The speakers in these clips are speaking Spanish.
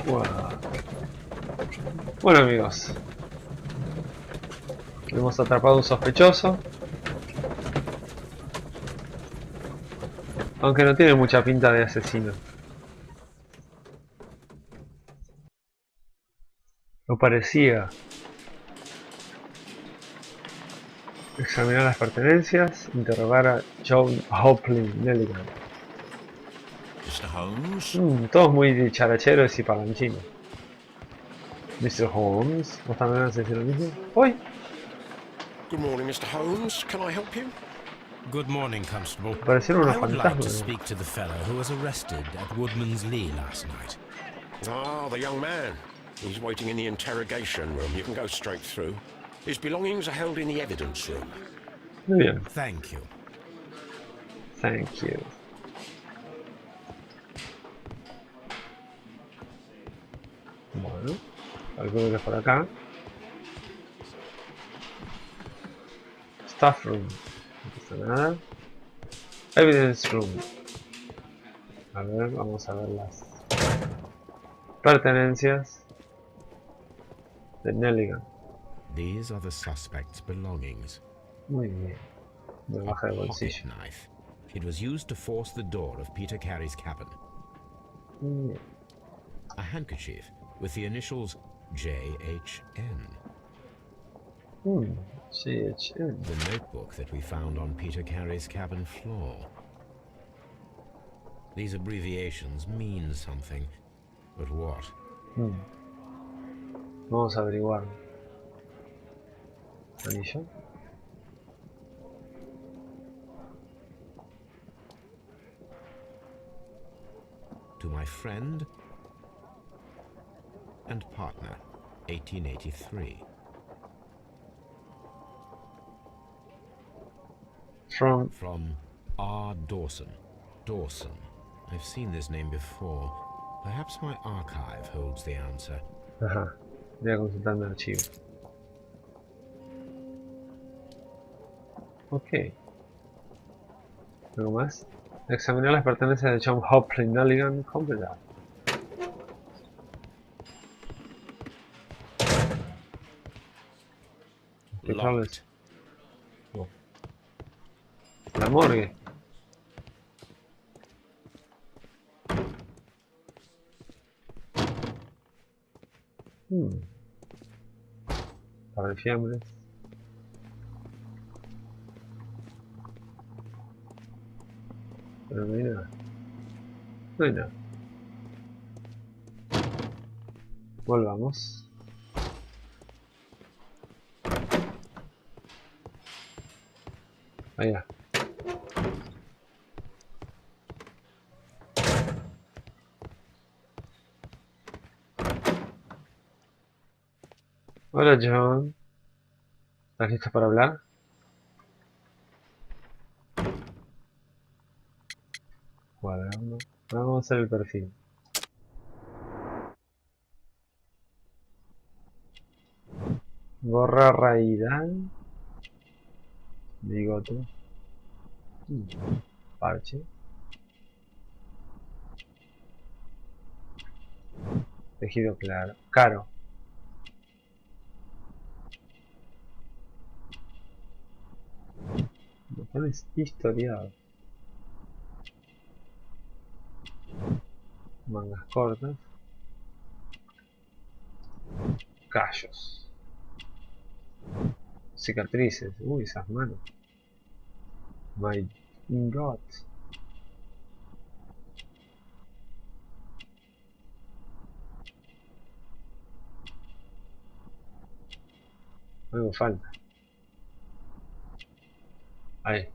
Wow. Bueno amigos, hemos atrapado a un sospechoso, aunque no tiene mucha pinta de asesino. Lo parecía. Examinar las pertenencias, interrogar a John Hopling Nelligan. Mr. Holmes? Todos muy dicharacheros y parlanchinos. Mr. Holmes, ¿vos también vas a decir lo mismo? ¡Uy! Good morning, Mr. Holmes. Can I help you? Good morning, Constable. Parecieron unos I would like to fantasmas. speak to the fellow who was arrested at Woodman's Lee last night. Ah, the young man. He's waiting in the interrogation room. You can go straight through. His belongings are held in the evidence room. Muy bien. Thank you. Thank you. Bueno, calculo que es por acá. Staff room. No pasa nada. Evidence room. A ver, vamos a ver las pertenencias de Nelligan. These are the suspect's belongings. Muy bien. Me A baja de pocket bolsillo. knife. It was used to force the door of Peter Carey's cabin. Muy bien. A handkerchief with the initials JHN. GHN. The notebook that we found on Peter Carey's cabin floor. These abbreviations mean something, but what? Vamos a averiguar. Anillo. To my friend and partner, 1883. From R. Dawson. Dawson. I've seen this name before. Perhaps my archive holds the answer. Ajá. Voy a consultar mi archivo. Ok. ¿Algo más? Examinar las pertenencias de John Hopling Nelligan. Completar. Locked. No. La morgue. Para el fiambre. Pero no hay nada. No hay nada. Volvamos. Allá. Hola John. ¿Estás listo para hablar? Cuaderno. Vamos a hacer el perfil. Gorra raidal. Bigote. Parche. Tejido claro. Caro. Botones historiados. Mangas cortas. Callos. Cicatrices. Uy, esas manos. My God. Algo falta. Ahí.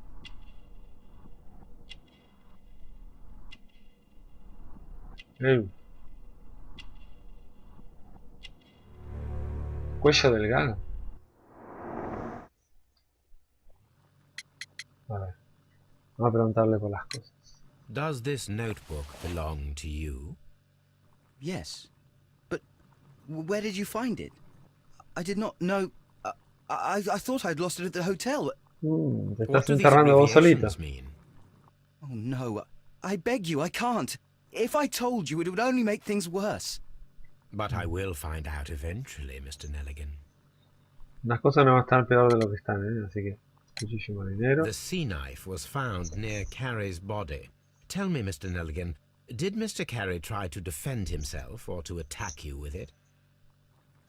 Cuello delgado. A ver. Vamos a preguntarle por las cosas. Does this notebook belong to you? Yes. But where did you find it? I did not know... I thought I'd lost it at the hotel. Te What estás do these enterrando vos solito. abbreviations mean? Oh no, I beg you, I can't. If I told you, it would only make things worse. But I will find out eventually, Mr. Nelligan. Las cosas no van a estar peor de lo que están, así que... Cuchillo marinero. The sea knife was found near Carey's body. Tell me, Mr. Nelligan, did Mr. Carey try to defend himself or to attack you with it?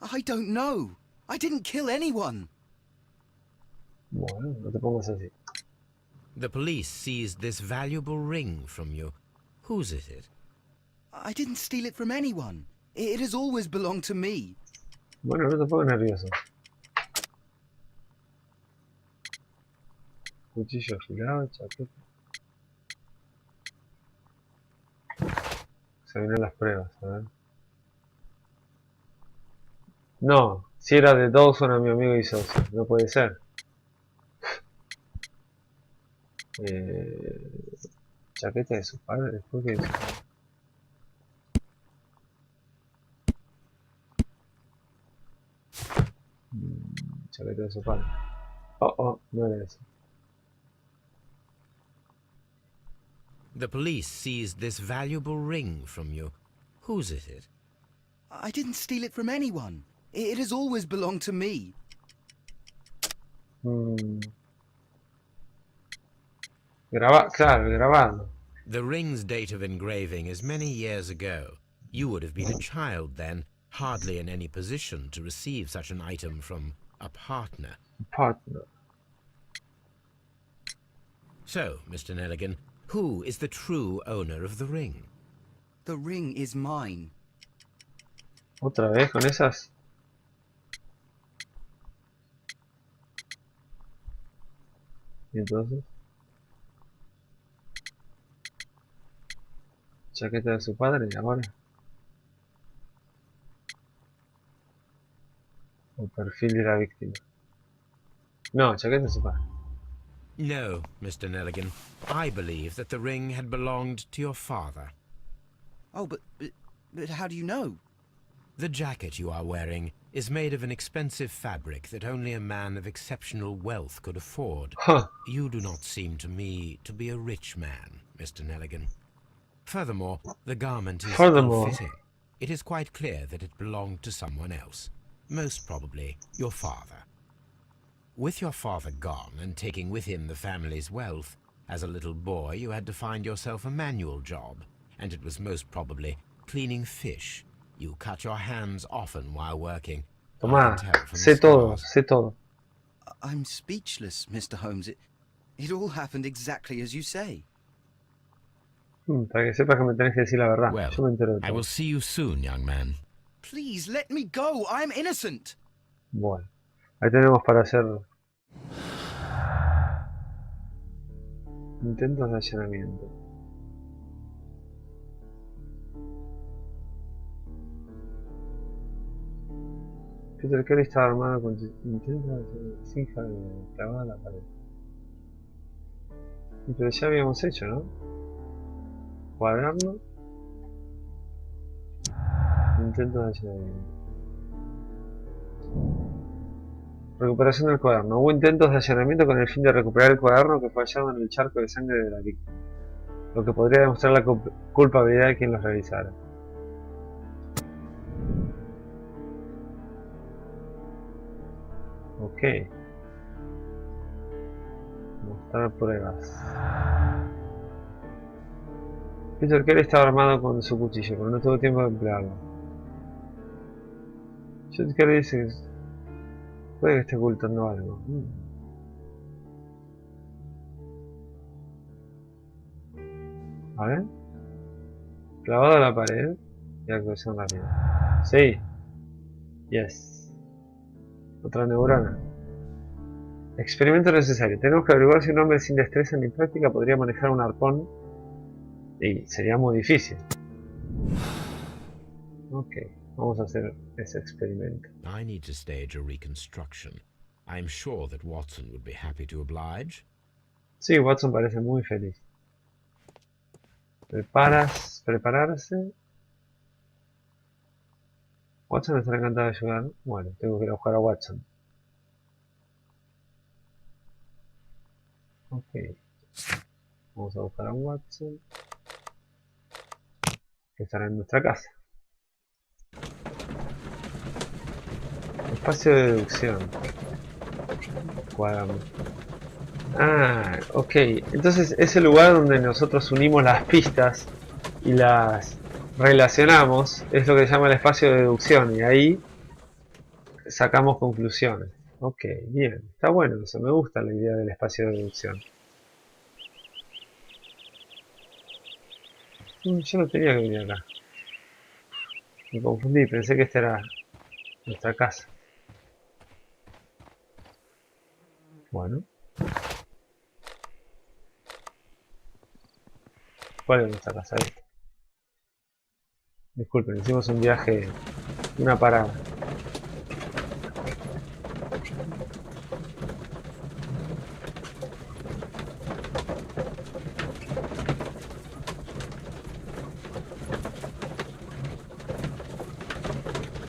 I don't know. I didn't kill anyone. Bueno, no te pongas así. The police seized this valuable ring from you. Whose is it? I didn't steal it from anyone. It has always belonged to me. Bueno, no te pongas nervioso. Cuchillo afilado, chaqueta. Se vienen las pruebas, a ver. No, si era de Dawson a mi amigo y socio, no puede ser. Chaqueta de su padre, ¿por qué dice? Chaqueta de su padre. Oh, no era eso. The police seized this valuable ring from you. Whose is it? I didn't steal it from anyone. It has always belonged to me. Claro, grabado. The ring's date of engraving is many years ago. You would have been a child then, hardly in any position to receive such an item from a partner. So, Mr. Nelligan, who is the true owner of the ring? The ring is mine. ¿Otra vez con esas? ¿Y entonces? Chaqueta de su padre, ahora. O perfil de la víctima. No, chaqueta de su padre. No, Mr. Nelligan. I believe that the ring had belonged to your father. Oh, but how do you know? The jacket you are wearing is made of an expensive fabric that only a man of exceptional wealth could afford. Huh. You do not seem to me to be a rich man, Mr. Nelligan. Furthermore, the garment is ill-fitting. It is quite clear that it belonged to someone else, most probably your father. With your father gone and taking with him the family's wealth, as a little boy you had to find yourself a manual job, and it was most probably cleaning fish. You cut your hands often while working. Tomá, sé todo. I'm speechless, Mr. Holmes. It all happened exactly as you say. Para que sepas que me tenés que decir la verdad. Well, yo me entero de todo. I will see you soon, young man. Please, let me go. I'm innocent. Bueno, ahí tenemos para hacer intentos de allanamiento. Peter Kelly estaba armado con intentos de hacer cija clavada a la pared. Pero ya habíamos hecho, ¿no? Cuaderno. Intentos de allanamiento. Recuperación del cuaderno. Hubo intentos de allanamiento con el fin de recuperar el cuaderno que fue hallado en el charco de sangre de la víctima, lo que podría demostrar la culpabilidad de quien los realizara. Ok. Mostrar pruebas. Peter Kelly estaba armado con su cuchillo, pero no tuvo tiempo de emplearlo. Peter Kelly dice que puede que esté ocultando algo. A ver. Clavado a la pared y actuación rápida. Sí. Yes. Otra neurona. Experimento necesario. Tenemos que averiguar si un hombre sin destreza ni práctica podría manejar un arpón. Y sería muy difícil. Ok, vamos a hacer ese experimento. I need to stage a reconstruction. I'm sure that Watson would be happy to oblige. Sí, Watson parece muy feliz. Prepararse. Watson estará encantado de ayudar. Bueno, tengo que ir a buscar a Watson. Ok. Vamos a buscar a Watson, que estará en nuestra casa. espacio de deducción. Cuadramos. Ah, ok. Entonces es el lugar donde nosotros unimos las pistas y las relacionamos. Es lo que se llama el espacio de deducción. Y ahí sacamos conclusiones. Ok, bien. Está bueno eso. Me gusta la idea del espacio de deducción. Yo no tenía que venir acá. Me confundí. Pensé que esta era nuestra casa. Bueno. ¿Cuál es nuestra casa? Esta. Disculpen, hicimos un viaje, una parada.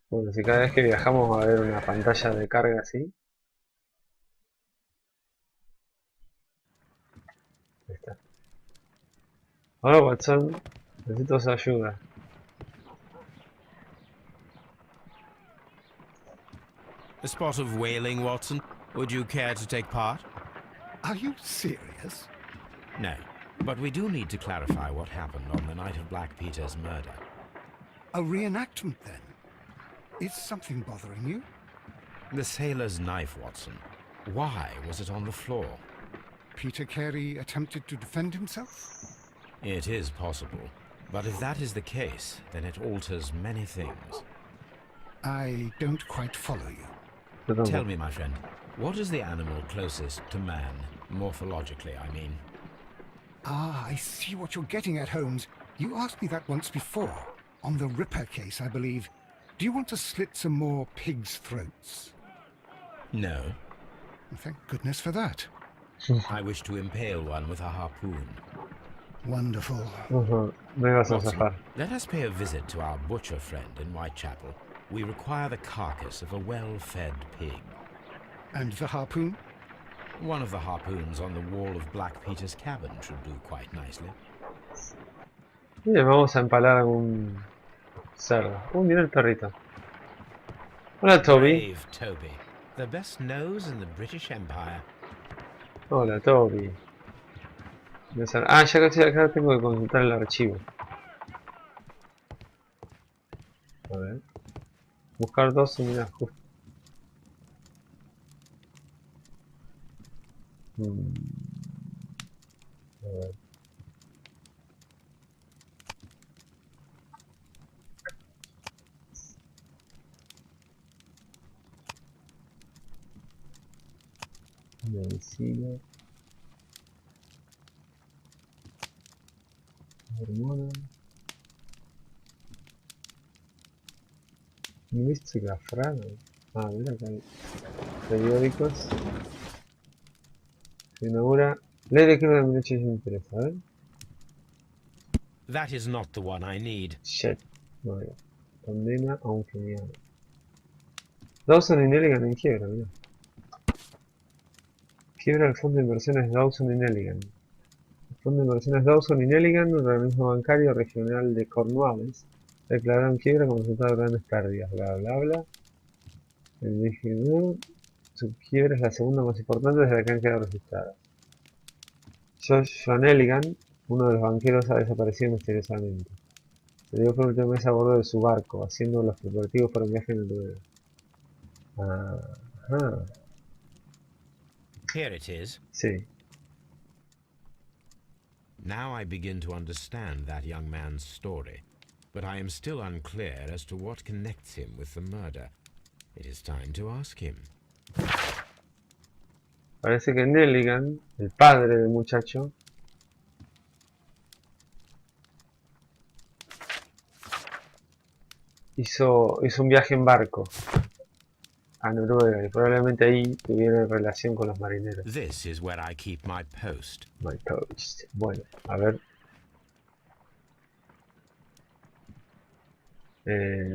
Bueno, si cada vez que viajamos va a haber una pantalla de carga así. Ahí está. Hola Watson, necesito su ayuda. A spot of whaling, Watson. Would you care to take part? Are you serious? No, but we do need to clarify what happened on the night of Black Peter's murder. A reenactment, then? Is something bothering you? The sailor's knife, Watson. Why was it on the floor? Peter Carey attempted to defend himself? It is possible. But if that is the case, then it alters many things. I don't quite follow you. Tell me, my friend, what is the animal closest to man, morphologically, I mean? Ah, I see what you're getting at, Holmes. You asked me that once before. On the Ripper case, I believe. Do you want to slit some more pigs' throats? No. Thank goodness for that. I wish to impale one with a harpoon. Wonderful. Me vas a Watson, zafar. let us pay a visit to our butcher friend in Whitechapel. We require the carcass of a well-fed pig. And the harpoon? One of the harpoons on the wall of Black Peter's cabin should do quite nicely. Bien, vamos a empalar a un cerdo. Mira el perrito. Hola Toby. Brave Toby, the best nose in the British Empire. Hola Toby. Ah, ya que estoy acá tengo que consultar el archivo. A ver. Buscar dos unidades justas. A ver. Medicina. Hormona. Mística frana. Ah, mira acá hay periódicos. Se inaugura. Ley de crimen de 1803, a ver. That is not the one I need. Shit. No, ya. Condena a un criminal. Dawson y Nelligan en quiebra, mira. Quiebra el fondo de inversiones Dawson y Nelligan. El fondo de inversiones Dawson y Nelligan, un organismo bancario regional de Cornwallis, declararon quiebra como resultado de grandes pérdidas. Bla bla bla. El DGD, su quiebra es la segunda más importante desde la que han quedado registradas. Joshua Nelligan, uno de los banqueros, ha desaparecido misteriosamente. Se dio por última vez a bordo de su barco, haciendo los preparativos para un viaje en el Duero. Ajá. Here it is. Sí. Now I begin to understand that young man's story, but I am still unclear as to what connects him with the murder. It is time to ask him. Parece que Nelligan, el padre del muchacho, hizo un viaje en barco a Noruega y probablemente ahí tuviera relación con los marineros. This is where I keep my post. My post. Bueno, a ver.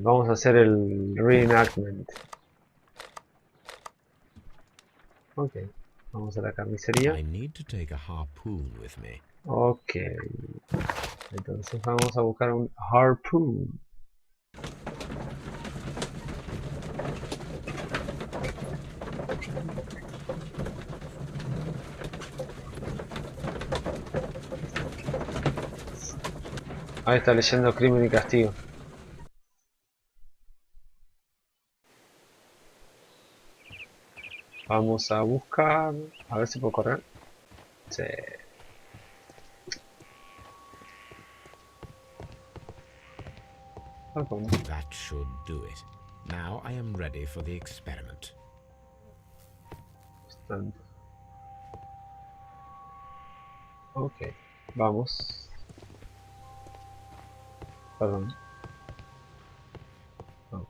Vamos a hacer el reenactment. Ok. Vamos a la carnicería. I need to take a harpoon with me. Ok. Entonces vamos a buscar un harpoon. Ahí está leyendo Crimen y Castigo. Vamos a buscar... A ver si puedo correr. Sí. That should do it. Now I am ready for the experiment. Ok, vamos. Perdón. Vamos.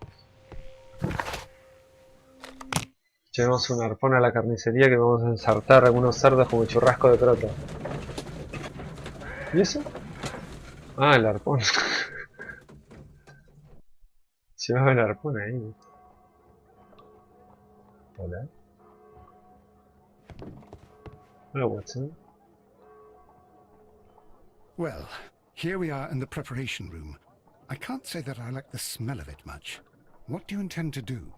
Llevamos un arpón a la carnicería que vamos a ensartar algunos cerdos como churrasco de crota. ¿Y eso? Ah, el arpón. Llevaba el arpón ahí. Hola. Hola, Watson. Well, here we are in the preparation room. I can't say that I like the smell of it much. What do you intend to do?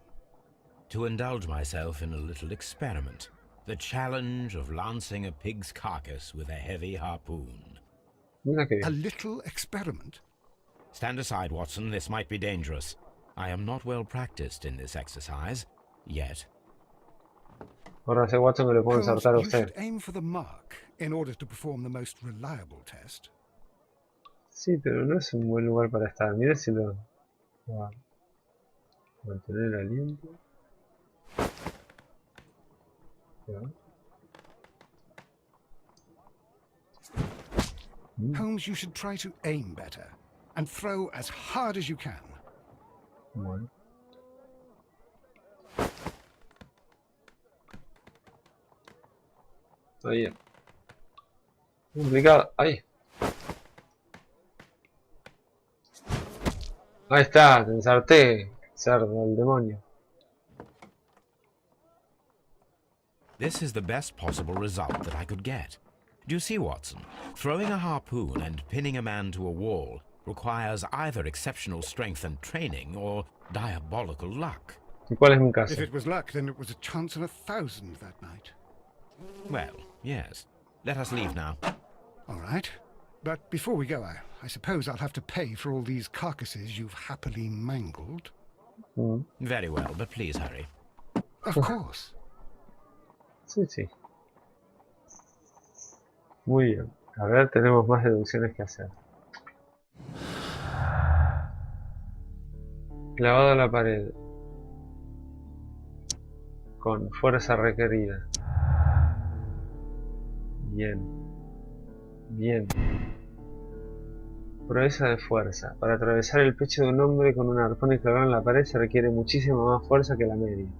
To indulge myself in a little experiment. The challenge of lancing a pig's carcass with a heavy harpoon. Mira que A bien. little experiment? Stand aside, Watson. This might be dangerous. I am not well practiced in this exercise. Yet. Ahora sé, Watson, que le puedo Holmes, ensartar a you should usted. aim for the mark in order to perform the most reliable test. Sí, pero no es un buen lugar para estar. Mire si lo... va a mantener el aliento. Ya. Holmes, you should try to aim better and throw as hard as you can. Bueno. Ahí. Complicado. Ahí. Ahí está, te ensarté, cerdo, el demonio. This is the best possible result that I could get. Do you see, Watson? Throwing a harpoon and pinning a man to a wall requires either exceptional strength and training or diabolical luck. ¿Y cuál es mi caso? If it was luck, then it was a chance in 1,000 that night. Well, yes. Let us leave now. All right. But before we go, I suppose I'll have to pay for all these carcasses you've happily mangled. Very well, but please hurry. Of course. Sí, sí. Muy bien. A ver, tenemos más deducciones que hacer. Clavado a la pared. Con fuerza requerida. Bien. Bien. Proeza de fuerza. Para atravesar el pecho de un hombre con un arpón y clavarlo en la pared se requiere muchísima más fuerza que la media.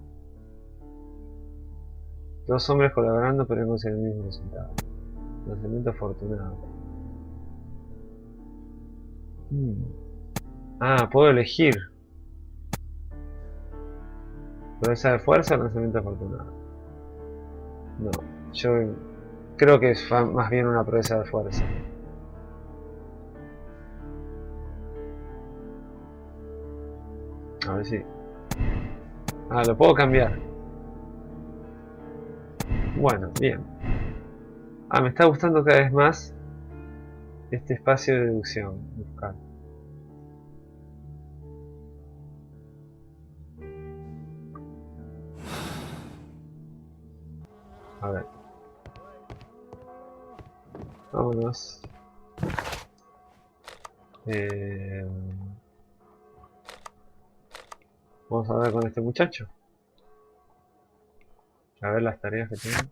Dos hombres colaborando pero con el mismo resultado. Lanzamiento afortunado. Ah, puedo elegir. Proeza de fuerza o lanzamiento afortunado. No, yo creo que es más bien una proeza de fuerza. A ver si... Ah, lo puedo cambiar. Bueno, bien. Ah, me está gustando cada vez más este espacio de deducción. Buscar. A ver. Vámonos. Vamos a ver con este muchacho. A ver las tareas que tiene.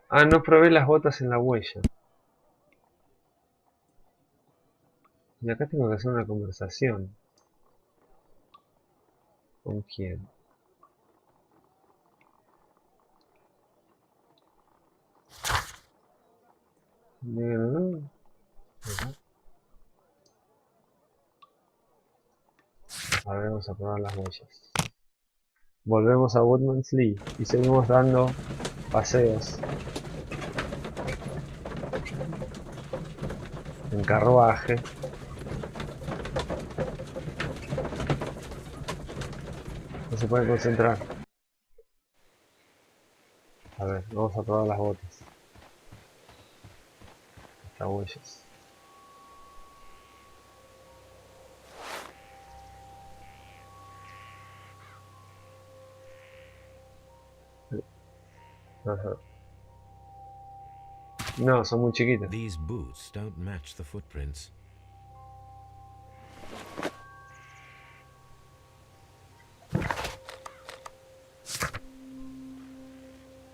Ah, no probé las botas en la huella. Y acá tengo que hacer una conversación. ¿Con quién? No. A ver, vamos a probar las huellas. Volvemos a Woodman's Lee y seguimos dando paseos en carruaje. No se puede concentrar. A ver, vamos a probar las botas. Las huellas. Ajá. No, son muy chiquitas. These boots don't match the footprints.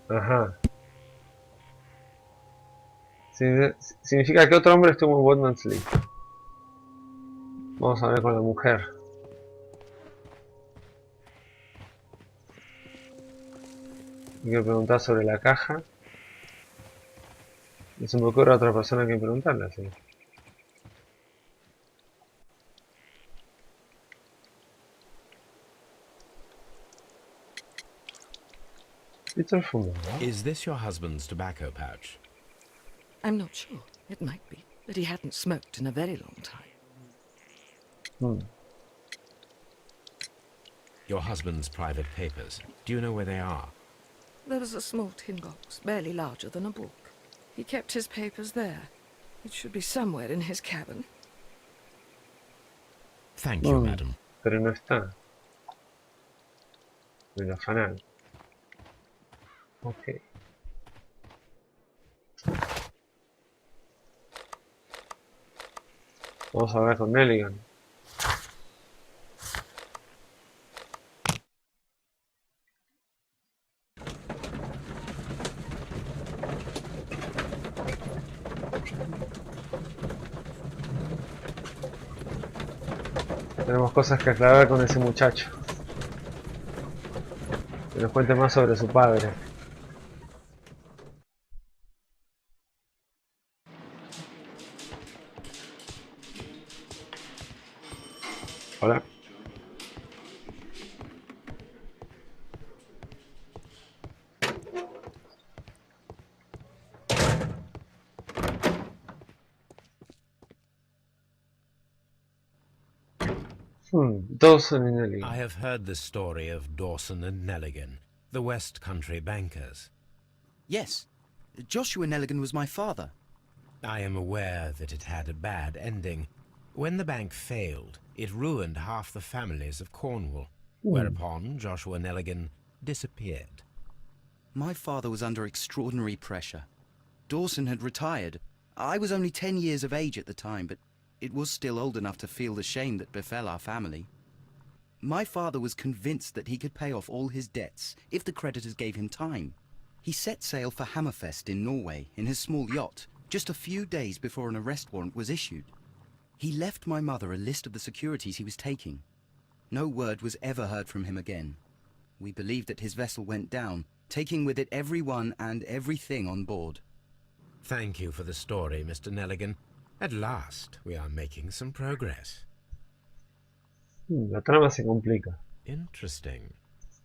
Ajá. Significa que otro hombre estuvo en Woodman's Lee. Vamos a ver con la mujer. Hay que preguntar sobre la caja. Y se me ocurre a otra persona que preguntarle, así. Peter fumó, ¿no? Is this your husband's tobacco pouch? I'm not sure. It might be, but he hadn't smoked in a very long time. Your husband's private papers. Do you know where they are? There was a small tin box, barely larger than a book. He kept his papers there. It should be somewhere in his cabin. Thank you, madam. Pero no está. En el afanal. Ok. Vamos a hablar con Nelligan. Tenemos cosas que aclarar con ese muchacho. Que nos cuente más sobre su padre. Hola. Dawson and Nelligan. I have heard the story of Dawson and Nelligan, the West Country bankers. Yes. Joshua Nelligan was my father. I am aware that it had a bad ending. When the bank failed, it ruined half the families of Cornwall, whereupon Joshua Nelligan disappeared. My father was under extraordinary pressure. Dawson had retired. I was only 10 years of age at the time, but it was still old enough to feel the shame that befell our family. My father was convinced that he could pay off all his debts if the creditors gave him time. He set sail for Hammerfest in Norway in his small yacht, just a few days before an arrest warrant was issued. He left my mother a list of the securities he was taking. No word was ever heard from him again. We believe that his vessel went down, taking with it everyone and everything on board. Thank you for the story, Mr. Nelligan. At last, we are making some progress. La trama se complica. Interesting.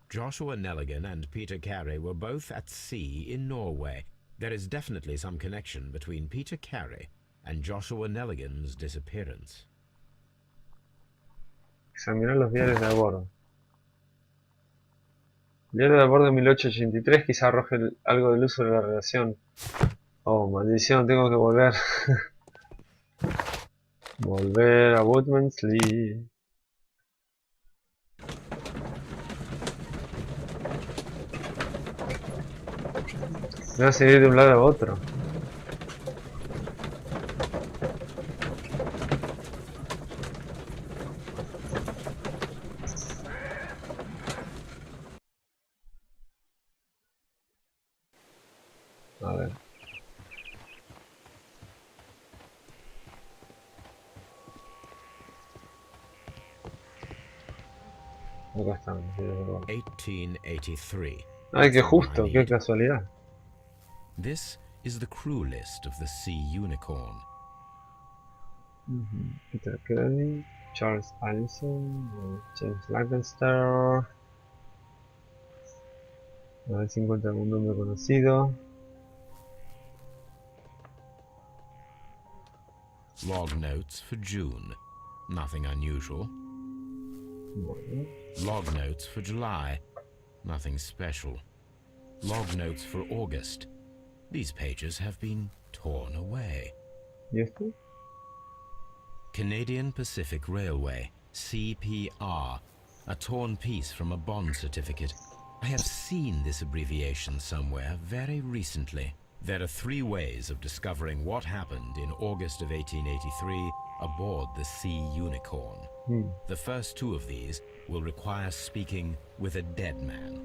Joshua Nelligan and Peter Carey were both at sea in Norway. There is definitely some connection between Peter Carey and Joshua Nelligan's disappearance. Examinar los diarios de a bordo. El diario de a bordo de 1883 quizá arroje algo de luz sobre la relación. Oh, maldición, tengo que volver. Volver a Woodman's Lee. Me va a seguir de un lado a otro. A ver. Acá estamos. 1883. Ay, qué justo, qué casualidad. This is the crew list of the Sea Unicorn. Peter Kelly, Charles Allison, James Lancaster. A ver si encuentra algún nombre conocido. Log notes for June. Nothing unusual. Bueno. Log notes for July. Nothing special. Log notes for August. These pages have been torn away. ¿Y esto? Canadian Pacific Railway, CPR. A torn piece from a bond certificate. I have seen this abbreviation somewhere very recently. There are 3 ways of discovering what happened in August of 1883 aboard the Sea Unicorn. The first 2 of these will require speaking with a dead man.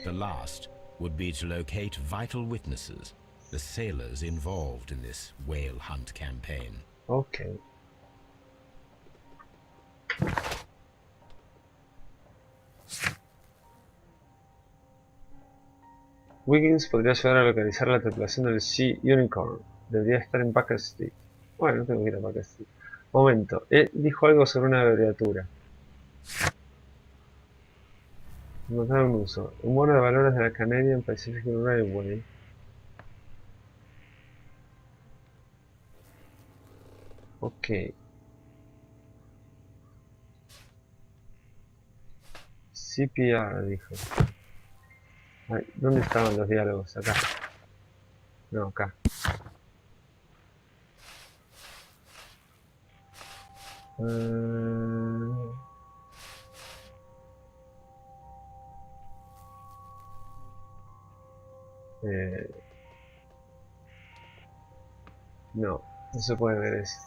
The last would be to locate vital witnesses, the sailors involved in this whale hunt campaign. Ok. Wiggins podría ayudar a localizar la tripulación del Sea Unicorn. Debería estar en Baker Street. Bueno, no tengo que ir a Baker Street. Momento, él dijo algo sobre una abreviatura. Encontrar un uso. Un bono de valores de la Canadian Pacific Railway. Ok. CPR, dijo. Ay, ¿dónde estaban los diálogos? Acá. No, acá. No, no se puede ver eso.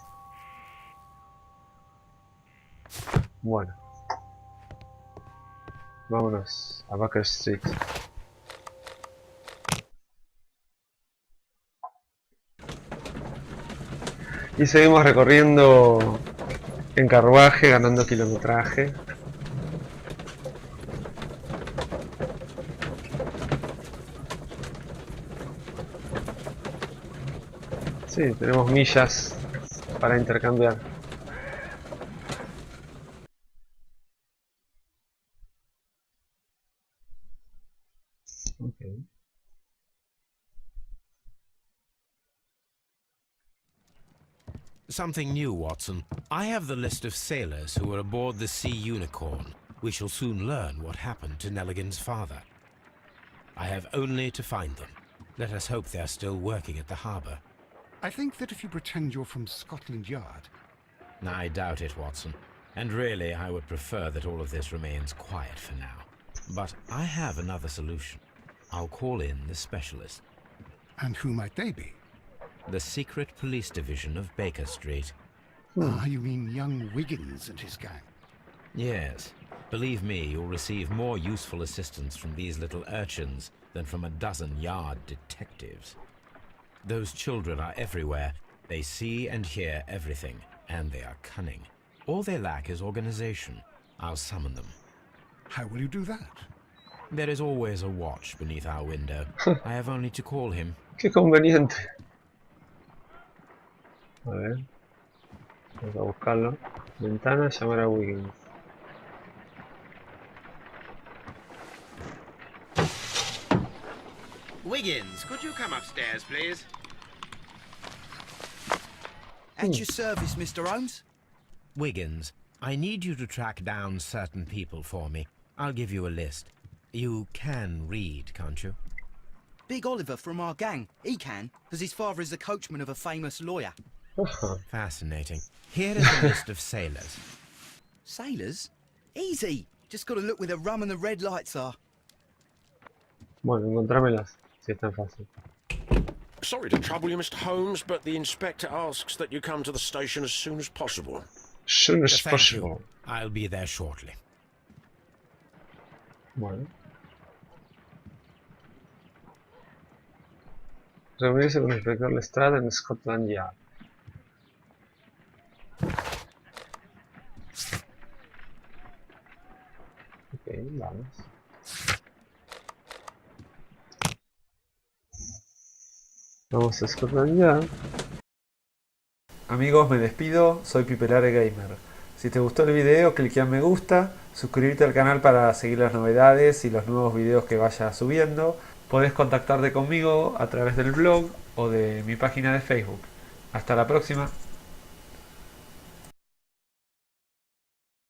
Bueno. Vámonos a Baker Street. Y seguimos recorriendo en carruaje, ganando kilometraje. Sí, tenemos millas para intercambiar. Okay. Something new, Watson. I have the list of sailors who were aboard the Sea Unicorn. We shall soon learn what happened to Nelligan's father. I have only to find them. Let us hope they're still working at the harbour. I think that if you pretend you're from Scotland Yard... I doubt it, Watson. And really, I would prefer that all of this remains quiet for now. But I have another solution. I'll call in the specialist. And who might they be? The secret police division of Baker Street. Ah, you mean young Wiggins and his gang? Yes. Believe me, you'll receive more useful assistance from these little urchins than from a dozen yard detectives. Those children are everywhere. They see and hear everything, and they are cunning. All they lack is organization. I'll summon them. How will you do that? There is always a watch beneath our window. I have only to call him. Qué conveniente. A ver. Vamos a buscarlo. Ventana, llamar a Wiggins. Wiggins, could you come upstairs, please? At your service, Mr. Holmes. Wiggins, I need you to track down certain people for me. I'll give you a list. You can read, can't you? Big Oliver from our gang. He can, because his father is the coachman of a famous lawyer. Fascinating. Here is a list of sailors. Sailors? Easy. Just got to look where the rum and the red lights are. Bueno, encontrámelas, si es tan fácil. Sorry to trouble you, Mr. Holmes, but the inspector asks that you come to the station as soon as possible. As soon as Thank possible. you. I'll be there shortly. Bueno. Reunirse con el inspector Lestrade en Scotland Yard. Ok, vamos. Vamos a Scotland Yard. Amigos, me despido. Soy Piperare Gamer. Si te gustó el video, clique en me gusta, suscríbete al canal para seguir las novedades y los nuevos videos que vaya subiendo. Podés contactarte conmigo a través del blog o de mi página de Facebook. Hasta la próxima.